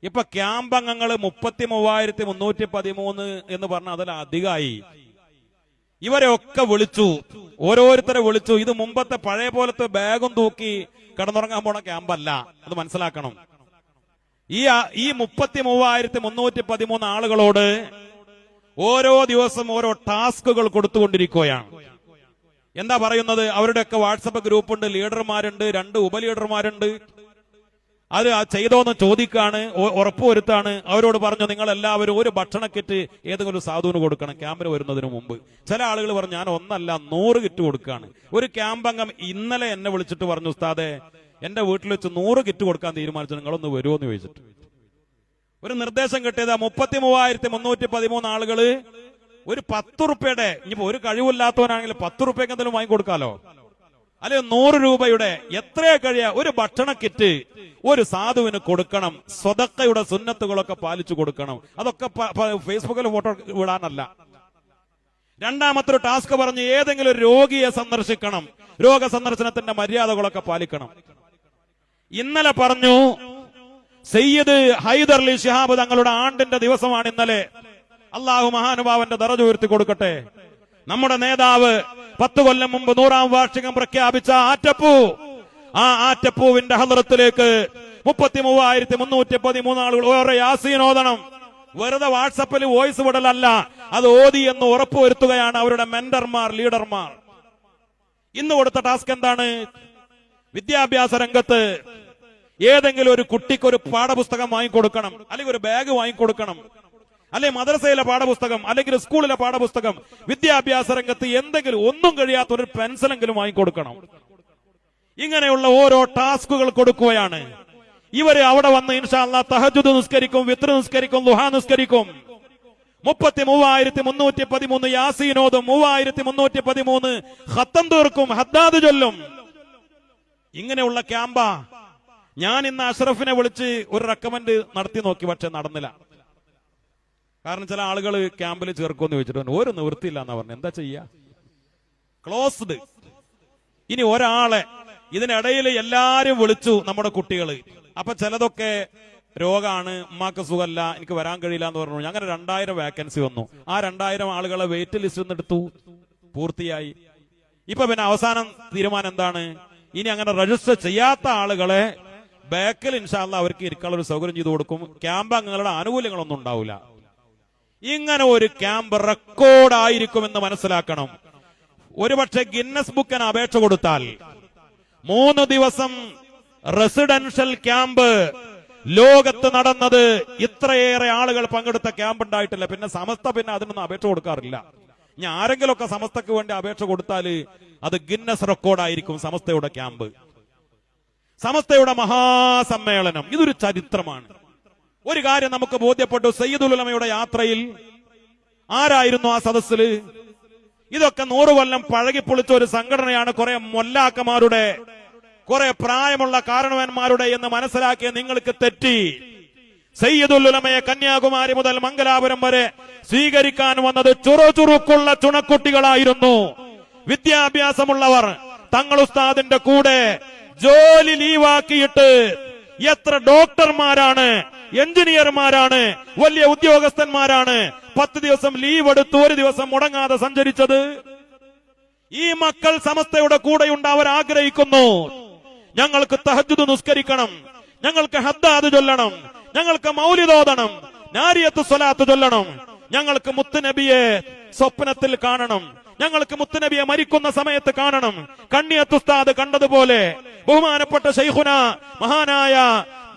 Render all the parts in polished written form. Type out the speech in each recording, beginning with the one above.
ഇപ്പൊ ക്യാമ്പ് അംഗങ്ങൾ 33,313 എന്ന് പറഞ്ഞ അതിലധികമായി. ഇവരെയൊക്കെ വിളിച്ചു, ഓരോരുത്തരെ വിളിച്ചു. ഇത് മുമ്പത്തെ പഴയ പോലത്തെ ബാഗും തൂക്കി കിടന്നുറങ്ങാൻ പോണ ക്യാമ്പല്ല, അത് മനസ്സിലാക്കണം. ഈ 33,313 ആളുകളോട് ഓരോ ദിവസം ഓരോ ടാസ്കുകൾ കൊടുത്തുകൊണ്ടിരിക്കുകയാണ്. എന്താ പറയുന്നത്? അവരുടെയൊക്കെ വാട്സപ്പ് ഗ്രൂപ്പുണ്ട്, ലീഡർമാരുണ്ട്, 2 ഉപലീഡർമാരുണ്ട്. അത് ചെയ്തോന്ന് ചോദിക്കാണ്, ഉറപ്പുവരുത്താണ്. അവരോട് പറഞ്ഞു, നിങ്ങൾ എല്ലാവരും ഒരു ഭക്ഷണ കിറ്റ് ഏതെങ്കിലും സാധുവിന് കൊടുക്കണം ക്യാമ്പിന് വരുന്നതിന് മുമ്പ്. ചില ആളുകൾ പറഞ്ഞു, ഞാൻ 1 അല്ല 100 കിറ്റ് കൊടുക്കുകയാണ്. ഒരു ക്യാമ്പ് അംഗം ഇന്നലെ എന്നെ വിളിച്ചിട്ട് പറഞ്ഞു, ഉസ്താദെ എന്റെ വീട്ടിൽ വെച്ച് 100 കിറ്റ് കൊടുക്കാൻ തീരുമാനിച്ചു, നിങ്ങളൊന്ന് വരുമോ എന്ന് ചോദിച്ചിട്ട്. ഒരു നിർദ്ദേശം കിട്ടിയത് 33,313 ആളുകള് ഒരു 10 റുപ്യയുടെ, ഇനിയിപ്പോ ഒരു കഴിവില്ലാത്തവനാണെങ്കിൽ 10 റുപ്യക്ക് എന്തെങ്കിലും വാങ്ങിക്കൊടുക്കാലോ, അല്ലെ 100 രൂപയുടെ എത്രയാ കഴിയാ ഒരു ഭക്ഷണ കിറ്റ് ഒരു സാധുവിന് കൊടുക്കണം. സ്വതക്കയുടെ സുന്നത്തുകളൊക്കെ പാലിച്ചു കൊടുക്കണം. അതൊക്കെ ഫേസ്ബുക്കിൽ ഫോട്ടോ വിടാനല്ല. രണ്ടാമത്തെ ഒരു ടാസ്ക് പറഞ്ഞു, ഏതെങ്കിലും ഒരു രോഗിയെ സന്ദർശിക്കണം, രോഗസന്ദർശനത്തിന്റെ മര്യാദകളൊക്കെ പാലിക്കണം. ഇന്നലെ പറഞ്ഞു, സയ്യിദ് ഹൈദർ അലി ശിഹാബ് തങ്ങളുടെ ആണ്ടിന്റെ ദിവസമാണ് ഇന്നലെ. അള്ളാഹു മഹാനുഭാവന്റെ ദറജ ഉയർത്തി കൊടുക്കട്ടെ. നമ്മുടെ നേതാവ് 10 കൊല്ലം മുമ്പ് 100ാം വാർഷികം പ്രഖ്യാപിച്ച ആറ്റപ്പൂ, ആ ആറ്റപ്പൂവിന്റെ ഹദ്റത്തിലേക്ക് 33,313 ആളുകൾ ഓരോ യാസീൻ ഓതണം. വെറുതെ വാട്സപ്പിൽ വോയിസ് വിടലല്ല, അത് ഓതി എന്ന് ഉറപ്പുവരുത്തുകയാണ് അവരുടെ മെന്റർമാർ, ലീഡർമാർ. ഇന്ന് കൊടുത്ത ടാസ്ക് എന്താണ്? വിദ്യാഭ്യാസ രംഗത്ത് ഏതെങ്കിലും ഒരു കുട്ടിക്ക് ഒരു പാഠപുസ്തകം വാങ്ങിക്കൊടുക്കണം, അല്ലെങ്കിൽ ഒരു ബാഗ് വാങ്ങിക്കൊടുക്കണം, അല്ലെങ്കിൽ മദ്രസയിലെ പാഠപുസ്തകം, അല്ലെങ്കിൽ സ്കൂളിലെ പാഠപുസ്തകം. വിദ്യാഭ്യാസ രംഗത്ത് എന്തെങ്കിലും ഒന്നും കഴിയാത്ത ഒരു പെൻസിലെങ്കിലും വാങ്ങിക്കൊടുക്കണം. ഇങ്ങനെയുള്ള ഓരോ ടാസ്കുകൾ കൊടുക്കുകയാണ്. ഇവര് അവിടെ വന്ന് ഇൻഷാ അല്ലാഹ് തഹജ്ജുദ് നിസ്കരിക്കും, വിത്ർ നിസ്കരിക്കും, ദുഹാ നിസ്കരിക്കും. 33,313 യാസീനോതും, 3,313 ഖത്തം തീർക്കും, ഹദ്ദാദ് ചൊല്ലും. ഇങ്ങനെയുള്ള ക്യാമ്പാ. ഞാൻ ഇന്ന് അഷ്റഫിനെ വിളിച്ച് ഒരു റെക്കമെൻഡ് നടത്തി നോക്കി, പക്ഷെ നടന്നില്ല. കാരണം ചില ആളുകൾ ക്യാമ്പിൽ ചേർക്കുമെന്ന് ചോദിച്ചിട്ട് ഒരു നിവൃത്തിയില്ല എന്നാ പറഞ്ഞു. എന്താ ചെയ്യാ? ക്ലോസ്ഡ്. ഇനി ഒരാളെ ഇതിനിടയിൽ എല്ലാരും വിളിച്ചു, നമ്മുടെ കുട്ടികള്. അപ്പൊ ചിലതൊക്കെ രോഗാണ്, ഉമ്മാക്ക് സുഖമല്ല, എനിക്ക് വരാൻ കഴിയില്ല എന്ന് പറഞ്ഞു. അങ്ങനെ 2000 വേക്കൻസി വന്നു. ആ 2000 ആളുകളെ വെയിറ്റ് ലിസ്റ്റ് എടുത്തു, പൂർത്തിയായി. ഇപ്പൊ പിന്നെ അവസാനം തീരുമാനം എന്താണ്? ഇനി അങ്ങനെ രജിസ്റ്റർ ചെയ്യാത്ത ആളുകളെ ബാക്കിൽ ഇൻഷാ അല്ലാഹ് അവർക്ക് ഇരിക്കാനുള്ള ഒരു സൗകര്യം ചെയ്തു കൊടുക്കും. ക്യാമ്പ് അംഗങ്ങളുടെ ആനുകൂല്യങ്ങളൊന്നും ഉണ്ടാവില്ല. ഇങ്ങനെ ഒരു ക്യാമ്പ് റെക്കോർഡായിരിക്കുമെന്ന് മനസ്സിലാക്കണം. ഒരുപക്ഷെ ഗിന്നസ് ബുക്കിന് അപേക്ഷ കൊടുത്താൽ 3 ദിവസം റെസിഡൻഷ്യൽ ക്യാമ്പ് ലോകത്ത് നടന്നത് ഇത്രയേറെ ആളുകൾ പങ്കെടുത്ത ക്യാമ്പ് ഉണ്ടായിട്ടില്ല. പിന്നെ സമസ്ത പിന്നെ അതിനൊന്നും അപേക്ഷ കൊടുക്കാറില്ല. ഇനി ആരെങ്കിലുമൊക്കെ സമസ്തക്ക് വേണ്ടി അപേക്ഷ കൊടുത്താൽ അത് ഗിന്നസ് റെക്കോർഡായിരിക്കും. സമസ്തയുടെ ക്യാമ്പ്, സമസ്തയുടെ മഹാസമ്മേളനം, ഇതൊരു ചരിത്രമാണ്. ഒരു കാര്യം നമുക്ക് ബോധ്യപ്പെട്ടു, സയ്യിദുൽ ഉലമയുടെ യാത്രയിൽ ആരായിരുന്നു ആ സദസ്സില്? ഇതൊക്കെ 100 കൊല്ലം പഴകിപ്പൊളിച്ച ഒരു സംഘടനയാണ്. കുറെ മൊല്ലാക്കന്മാരുടെ, കുറെ പ്രായമുള്ള കാരണവന്മാരുടെ എന്ന് മനസ്സിലാക്കിയ നിങ്ങൾക്ക് തെറ്റി. സയ്യിദുൽ ഉലമയെ കന്യാകുമാരി മുതൽ മംഗലാപുരം വരെ സ്വീകരിക്കാൻ വന്നത് ചുറുചുറുക്കുള്ള ചുണക്കുട്ടികളായിരുന്നു. വിദ്യാഭ്യാസമുള്ളവർ. തങ്ങൾ ഉസ്താദിന്റെ കൂടെ ജോലി ലീവാക്കിയിട്ട് എത്ര ഡോക്ടർമാരാണ്, എഞ്ചിനീയർമാരാണ്, വലിയ ഉദ്യോഗസ്ഥന്മാരാണ് 10 ദിവസം ലീവ് എടുത്ത് 1 ദിവസം മുടങ്ങാതെ സഞ്ചരിച്ചത്. ഈ മക്കൾ സമസ്തയുടെ കൂടെയുണ്ട്. അവർ ആഗ്രഹിക്കുന്നു, ഞങ്ങൾക്ക് തഹജ്ജുദ് നിസ്കരിക്കണം, ഞങ്ങൾക്ക് ഹദ്ദാദ് ചൊല്ലണം, ഞങ്ങൾക്ക് മൗലിദ് ഓതണം, നാരിയത്ത് സ്വലാത്ത് ചൊല്ലണം, ഞങ്ങൾക്ക് മുത്തുനബിയെ സ്വപ്നത്തിൽ കാണണം, ഞങ്ങൾക്ക് മുത്തുനബിയെ മരിക്കുന്ന സമയത്ത് കാണണം. കണ്ണിയത്ത് ഉസ്താദ് കണ്ടതുപോലെ, ബഹുമാനപ്പെട്ട ശൈഖുന മഹാനായ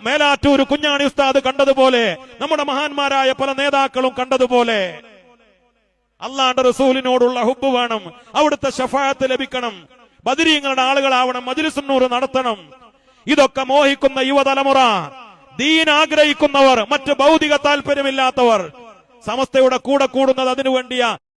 മേലാറ്റൂർ കുഞ്ഞാണി ഉസ്താദ് കണ്ടതുപോലെ, നമ്മുടെ മഹാന്മാരായ പല നേതാക്കളും കണ്ടതുപോലെ അല്ലാഹുവിന്റെ റസൂലിനോടുള്ള ഹുബ്ബ് വേണം. അവിടുത്തെ ശഫാഅത്ത് ലഭിക്കണം. ബദരീങ്ങളുടെ ആളുകളാവണം. മജ്ലിസുൻ നൂർ നടത്തണം. ഇതൊക്കെ മോഹിക്കുന്ന യുവതലമുറ, ദീൻ ആഗ്രഹിക്കുന്നവർ, മറ്റ് ഭൗതിക താല്പര്യമില്ലാത്തവർ സമസ്തയുടെ കൂടെ കൂടുന്നത് അതിനു വേണ്ടിയാ.